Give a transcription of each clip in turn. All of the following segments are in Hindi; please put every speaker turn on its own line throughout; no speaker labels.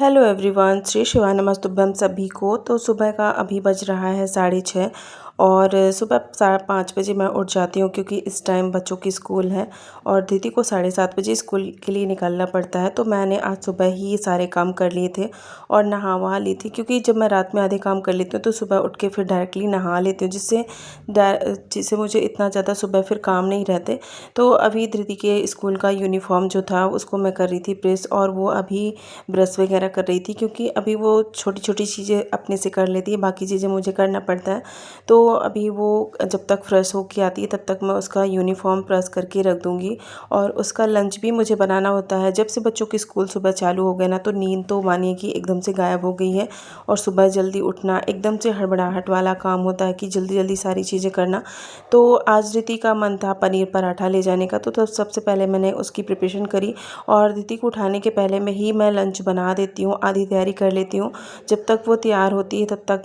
हेलो एवरीवन, श्री शिवाय नमस्तुभ्यम सभी को। तो सुबह का अभी बज रहा है 6:30 और सुबह 5:30 बजे मैं उठ जाती हूँ क्योंकि इस टाइम बच्चों की स्कूल है और दीदी को 7:30 बजे स्कूल के लिए निकलना पड़ता है। तो मैंने आज सुबह ही सारे काम कर लिए थे और नहा वहा ली थी, क्योंकि जब मैं रात में आधे काम कर लेती हूँ तो सुबह उठ के फिर डायरेक्टली नहा लेती हूँ, जिससे मुझे इतना ज़्यादा सुबह फिर काम नहीं रहते। तो अभी दीदी के स्कूल का यूनिफॉर्म जो था उसको मैं कर रही थी प्रेस, और वो अभी ब्रश वगैरह कर रही थी, क्योंकि अभी वो छोटी छोटी चीज़ें अपने से कर लेती है, बाकी चीज़ें मुझे करना पड़ता है। तो अभी वो जब तक फ्रेश होके आती है तब तक मैं उसका यूनिफॉर्म प्रेस करके रख दूँगी। और उसका लंच भी मुझे बनाना होता है। जब से बच्चों की स्कूल सुबह चालू हो गए ना, तो नींद तो मानिए कि एकदम से गायब हो गई है। और सुबह जल्दी उठना एकदम से हड़बड़ाहट वाला काम होता है कि जल्दी जल्दी सारी चीज़ें करना। तो आज रिति का मन था पनीर पराठा ले जाने का, तो तब सबसे पहले मैंने उसकी प्रिपरेशन करी। और रिति को उठाने के पहले में ही मैं लंच बना देती हूँ, आधी तैयारी कर लेती हूँ। जब तक वो तैयार होती है तब तक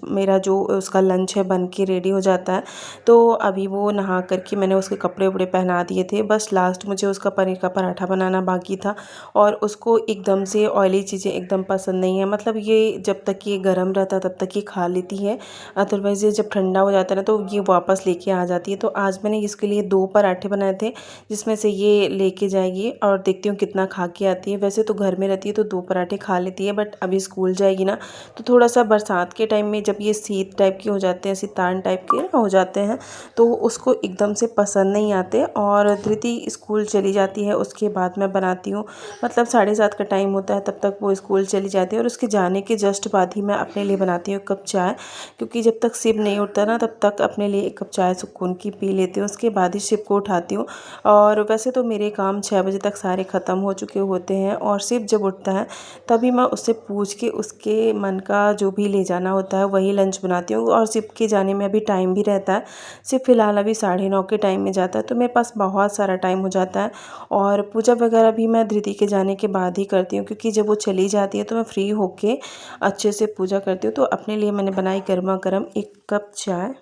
मेरा जो उसका लंच है बन के रेडी हो जाता है। तो अभी वो नहा करके मैंने उसके कपड़े वपड़े पहना दिए थे, बस लास्ट मुझे उसका पनीर का पराठा बनाना बाकी था। और उसको एकदम से ऑयली चीज़ें एकदम पसंद नहीं है, मतलब ये जब तक ये गर्म रहता है तब तक ये खा लेती है, अदरवाइज़ ये जब ठंडा हो जाता है ना तो ये वापस लेके आ जाती है। तो आज मैंने इसके लिए 2 पराठे बनाए थे, जिसमें से ये लेके जाएगी और देखती हूँ कितना खा के आती है। वैसे तो घर में रहती है तो 2 पराठे खा लेती है, बट अभी स्कूल जाएगी ना तो थोड़ा सा बरसात के टाइम में जब ये शीत टाइप के हो जाते हैं, सितान टाइप के ना हो जाते हैं, तो उसको एकदम से पसंद नहीं आते। और धृति स्कूल चली जाती है, उसके बाद मैं बनाती हूँ, मतलब 7:30 का टाइम होता है तब तक वो स्कूल चली जाती है। और उसके जाने के जस्ट बाद ही मैं अपने लिए बनाती हूँ 1 कप चाय, क्योंकि जब तक शिव नहीं उठता ना तब तक अपने लिए 1 कप चाय सुकून की पी लेती हूँ। उसके बाद ही शिव को उठाती हूँ। और वैसे तो मेरे काम 6 बजे तक सारे ख़त्म हो चुके होते हैं, और शिव जब उठता है तभी मैं उससे पूछ के उसके मन का जो भी ले जाना होता है वही लंच बनाती हूँ। और शिव के जाने में अभी टाइम भी रहता है। शिव फ़िलहाल अभी 9:30 के टाइम में जाता है, तो मेरे पास बहुत सारा टाइम हो जाता है। और पूजा वगैरह भी मैं धृति के जाने के बाद ही करती हूँ, क्योंकि जब वो चली जाती है तो मैं फ्री होके अच्छे से पूजा करती हूँ। तो अपने लिए मैंने बनाई गर्मा गर्म 1 कप चाय।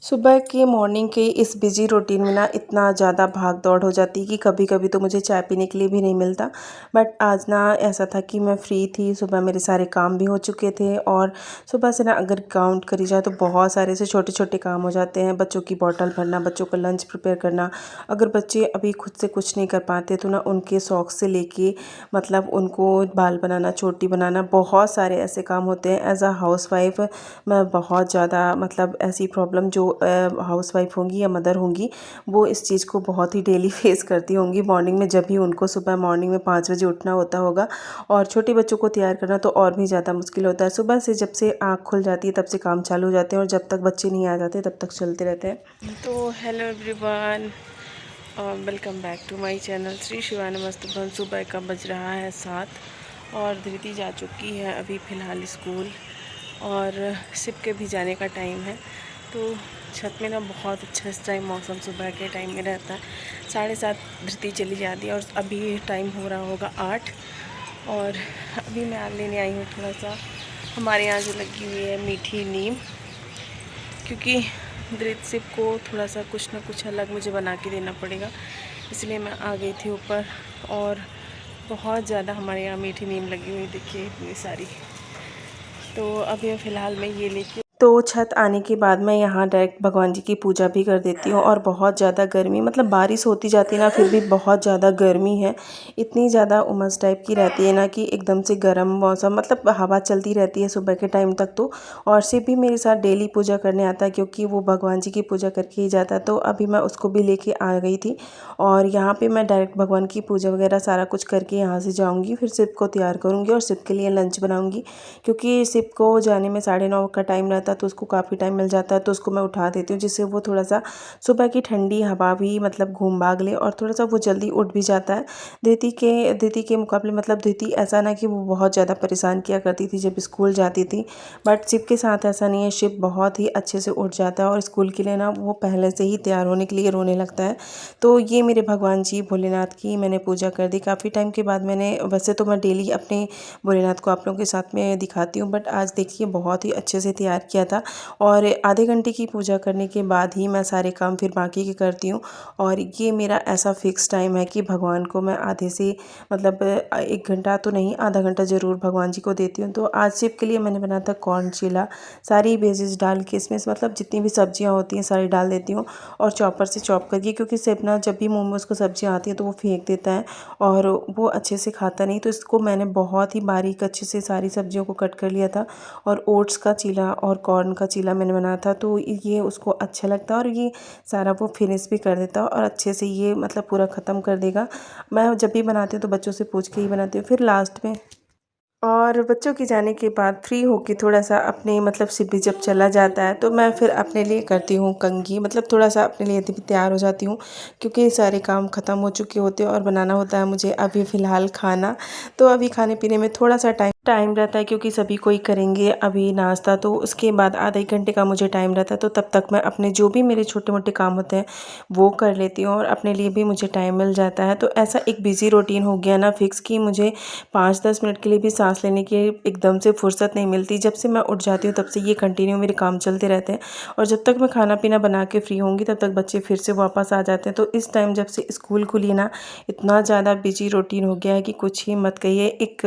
सुबह के मॉर्निंग के इस बिज़ी रूटीन में ना इतना ज़्यादा भाग दौड़ हो जाती है कि कभी कभी तो मुझे चाय पीने के लिए भी नहीं मिलता। बट आज ना ऐसा था कि मैं फ्री थी, सुबह मेरे सारे काम भी हो चुके थे। और सुबह से ना अगर काउंट करी जाए तो बहुत सारे से छोटे छोटे काम हो जाते हैं। बच्चों की बॉटल भरना, बच्चों का लंच प्रिपेयर करना, अगर बच्चे अभी खुद से कुछ नहीं कर पाते तो ना उनके शौक से लेके मतलब उनको बाल बनाना, चोटी बनाना, बहुत सारे ऐसे काम होते हैं। एज अ हाउस वाइफ मैं बहुत ज़्यादा मतलब ऐसी प्रॉब्लम जो हाउसवाइफ होंगी या मदर होंगी वो इस चीज़ को बहुत ही डेली फेस करती होंगी मॉर्निंग में, जब भी उनको सुबह मॉर्निंग में 5 बजे उठना होता होगा। और छोटे बच्चों को तैयार करना तो और भी ज़्यादा मुश्किल होता है। सुबह से जब से आँख खुल जाती है तब से काम चालू हो जाते हैं, और जब तक बच्चे नहीं आ जाते तब तक चलते रहते हैं। तो hello everyone, welcome back to my channel Shri शिवाय नमस्तुभ्यम। सुबह का बज रहा है 7 और धृति जा चुकी है अभी फ़िलहाल स्कूल, और शिव के भी जाने का टाइम है। तो छत में ना बहुत अच्छा इस टाइम मौसम सुबह के टाइम में रहता है। 7:30 धृति चली जाती है और अभी टाइम हो रहा होगा 8। और अभी मैं आग लेने आई हूँ थोड़ा सा, हमारे यहाँ जो लगी हुई है मीठी नीम, क्योंकि धृति शिव को थोड़ा सा कुछ ना कुछ अलग मुझे बना के देना पड़ेगा, इसलिए मैं आ गई थी ऊपर। और बहुत ज़्यादा हमारे यहाँ मीठी नीम लगी हुई, देखिए इतनी सारी। तो अभी फ़िलहाल मैं ये लेके तो छत आने के बाद मैं यहाँ डायरेक्ट भगवान जी की पूजा भी कर देती हूँ। और बहुत ज़्यादा गर्मी, मतलब बारिश होती जाती है ना फिर भी बहुत ज़्यादा गर्मी है, इतनी ज़्यादा उमस टाइप की रहती है ना कि एकदम से गर्म मौसम, मतलब हवा चलती रहती है सुबह के टाइम तक तो। और शिव भी मेरे साथ डेली पूजा करने आता है, क्योंकि वो भगवान जी की पूजा करके ही जाता है। तो अभी मैं उसको भी लेके आ गई थी, और यहाँ पर मैं डायरेक्ट भगवान की पूजा वगैरह सारा कुछ करके यहाँ से जाऊँगी, फिर शिव को तैयार करूँगी और शिव के लिए लंच बनाऊँगी, क्योंकि शिव को जाने में 9:30 का टाइम रहता है। है तो उसको काफ़ी टाइम मिल जाता है, तो उसको मैं उठा देती हूँ जिससे वो थोड़ा सा सुबह की ठंडी हवा भी मतलब घूम भाग ले और थोड़ा सा वो जल्दी उठ भी जाता है। दीदी के मुकाबले मतलब दीदी ऐसा ना कि वो बहुत ज़्यादा परेशान किया करती थी जब स्कूल जाती थी, बट शिव के साथ ऐसा नहीं है। शिव बहुत ही अच्छे से उठ जाता है और स्कूल के लिए ना वो पहले से ही तैयार होने के लिए रोने लगता है। तो ये मेरे भगवान जी भोलेनाथ की मैंने पूजा कर दी काफ़ी टाइम के बाद। मैंने वैसे तो मैं डेली अपने भोलेनाथ को आप लोगों के साथ में दिखाती हूँ, बट आज देखिए बहुत ही अच्छे से तैयार किया था। और आधे घंटे की पूजा करने के बाद ही मैं सारे काम फिर बाकी के करती हूँ। और ये मेरा ऐसा फिक्स टाइम है कि भगवान को मैं आधे से मतलब 1 घंटा तो नहीं, आधा घंटा ज़रूर भगवान जी को देती हूँ। तो आज शिव के लिए मैंने बनाया था कॉर्न चिला, सारी वेजेस डाल के इसमें मतलब जितनी भी सब्जियां होती हैं सारी डाल देती हूँ और चॉपर से चॉप करके, क्योंकि शिव ना जब भी मोमोज़ को सब्जियां आती हैं तो वो फेंक देता है और वो अच्छे से खाता नहीं। तो इसको मैंने बहुत ही बारीक अच्छे से सारी सब्जियों को कट कर लिया था और ओट्स का चीला और कॉर्न का चीला मैंने बनाया था, तो ये उसको अच्छा लगता है और ये सारा वो फिनिश भी कर देता है और अच्छे से ये मतलब पूरा ख़त्म कर देगा। मैं जब भी बनाती हूँ तो बच्चों से पूछ के ही बनाती हूँ। फिर लास्ट में और बच्चों के जाने के बाद फ्री होके थोड़ा-सा अपने मतलब शिव भी जब चला जाता है तो मैं फिर अपने लिए करती हूँ कंघी, मतलब थोड़ा-सा अपने लिए भी तैयार हो जाती हूँ क्योंकि सारे काम ख़त्म हो चुके होते हैं और बनाना होता है मुझे अभी फ़िलहाल खाना। तो अभी खाने-पीने में थोड़ा-सा टाइम रहता है क्योंकि सभी कोई करेंगे अभी नाश्ता, तो उसके बाद आधा 1 घंटे का मुझे टाइम रहता है। तो तब तक मैं अपने जो भी मेरे छोटे-मोटे काम होते हैं वो कर लेती हूँ और अपने लिए भी मुझे टाइम मिल जाता है। तो ऐसा एक बिज़ी रूटीन हो गया ना फिक्स कि मुझे 5-10 मिनट के लिए भी सांस लेने की एकदम से फुर्सत नहीं मिलती। जब से मैं उठ जाती हूँ तब से ये कंटिन्यू मेरे काम चलते रहते हैं और जब तक मैं खाना पीना बना के फ्री होंगी तब तक बच्चे फिर से वापस आ जाते हैं। तो इस टाइम जब से स्कूल खुली ना इतना ज़्यादा बिजी रूटीन हो गया है कि कुछ ही मत कहिए। एक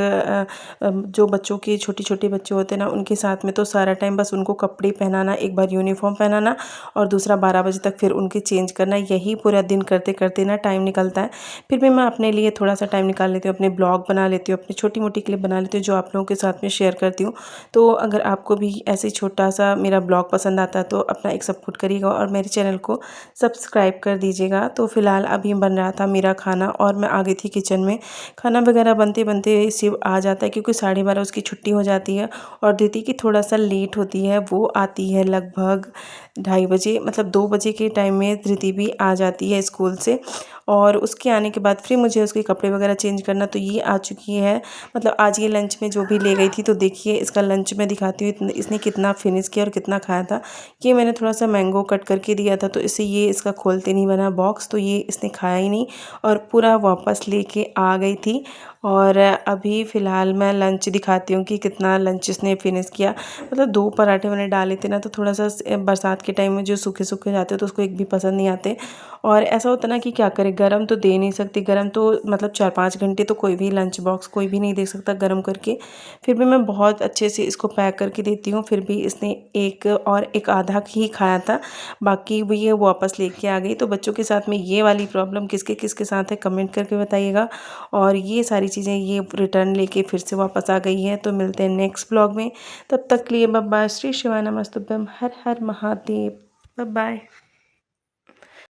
जो बच्चों के छोटे-छोटे बच्चे होते हैं ना उनके साथ में तो सारा टाइम बस उनको कपड़े पहनाना, एक बार यूनिफ़ॉर्म पहनाना और दूसरा 12 बजे तक फिर उनके चेंज करना, यही पूरा दिन करते-करते ना टाइम निकलता है। फिर भी मैं अपने लिए थोड़ा-सा टाइम निकाल लेती हूँ, अपने ब्लॉग बना लेती हूँ, अपनी छोटी-मोटी क्लिप बना लेती हूँ जो आप लोगों के साथ में शेयर करती हूँ। तो अगर आपको भी ऐसे छोटा-सा मेरा ब्लॉग पसंद आता है तो अपना एक सपोर्ट करिएगा और मेरे चैनल को सब्सक्राइब कर दीजिएगा। तो फ़िलहाल अभी बन रहा था मेरा खाना और मैं आ गई थी किचन में। खाना वगैरह बनते-बनते शिव आ जाता है क्योंकि 12:30 उसकी छुट्टी हो जाती है और दीदी की थोड़ा-सा लेट होती है, वो आती है लगभग 2:30 बजे, मतलब 2 बजे के टाइम में धृति भी आ जाती है स्कूल से। और उसके आने के बाद फिर मुझे उसके कपड़े वगैरह चेंज करना, तो ये आ चुकी है। मतलब आज ये लंच में जो भी ले गई थी, तो देखिए इसका लंच मैं दिखाती हूँ इसने कितना फिनिश किया और कितना खाया था। ये मैंने थोड़ा सा मैंगो कट करके दिया था तो इससे ये इसका खोलते नहीं बना बॉक्स, तो ये इसने खाया ही नहीं और पूरा वापस लेके आ गई थी। और अभी फ़िलहाल मैं लंच दिखाती हूँ कि कितना लंच इसने फिनिश किया। मतलब 2 पराठे मैंने डाले थे ना, तो थोड़ा सा बरसात के टाइम में जो सूखे-सूखे जाते हैं तो उसको एक भी पसंद नहीं आते। और ऐसा होता है ना कि क्या करें, गरम तो दे नहीं सकती, गरम तो मतलब 4-5 घंटे तो कोई भी लंच बॉक्स कोई भी नहीं दे सकता गरम करके। फिर भी मैं बहुत अच्छे से इसको पैक करके देती हूँ, फिर भी इसने एक आधा ही खाया था, बाकी वो ये वापस लेके आ गई। तो बच्चों के साथ में ये वाली प्रॉब्लम किसके साथ है कमेंट करके बताइएगा। और ये सारी चीज़ें ये रिटर्न लेके फिर से वापस आ गई है। तो मिलते हैं नेक्स्ट ब्लॉग में, तब तक के लिए बाय बाय। श्री शिवाय नमस्तुभ्यम, हर हर महादेव, बाय बाय।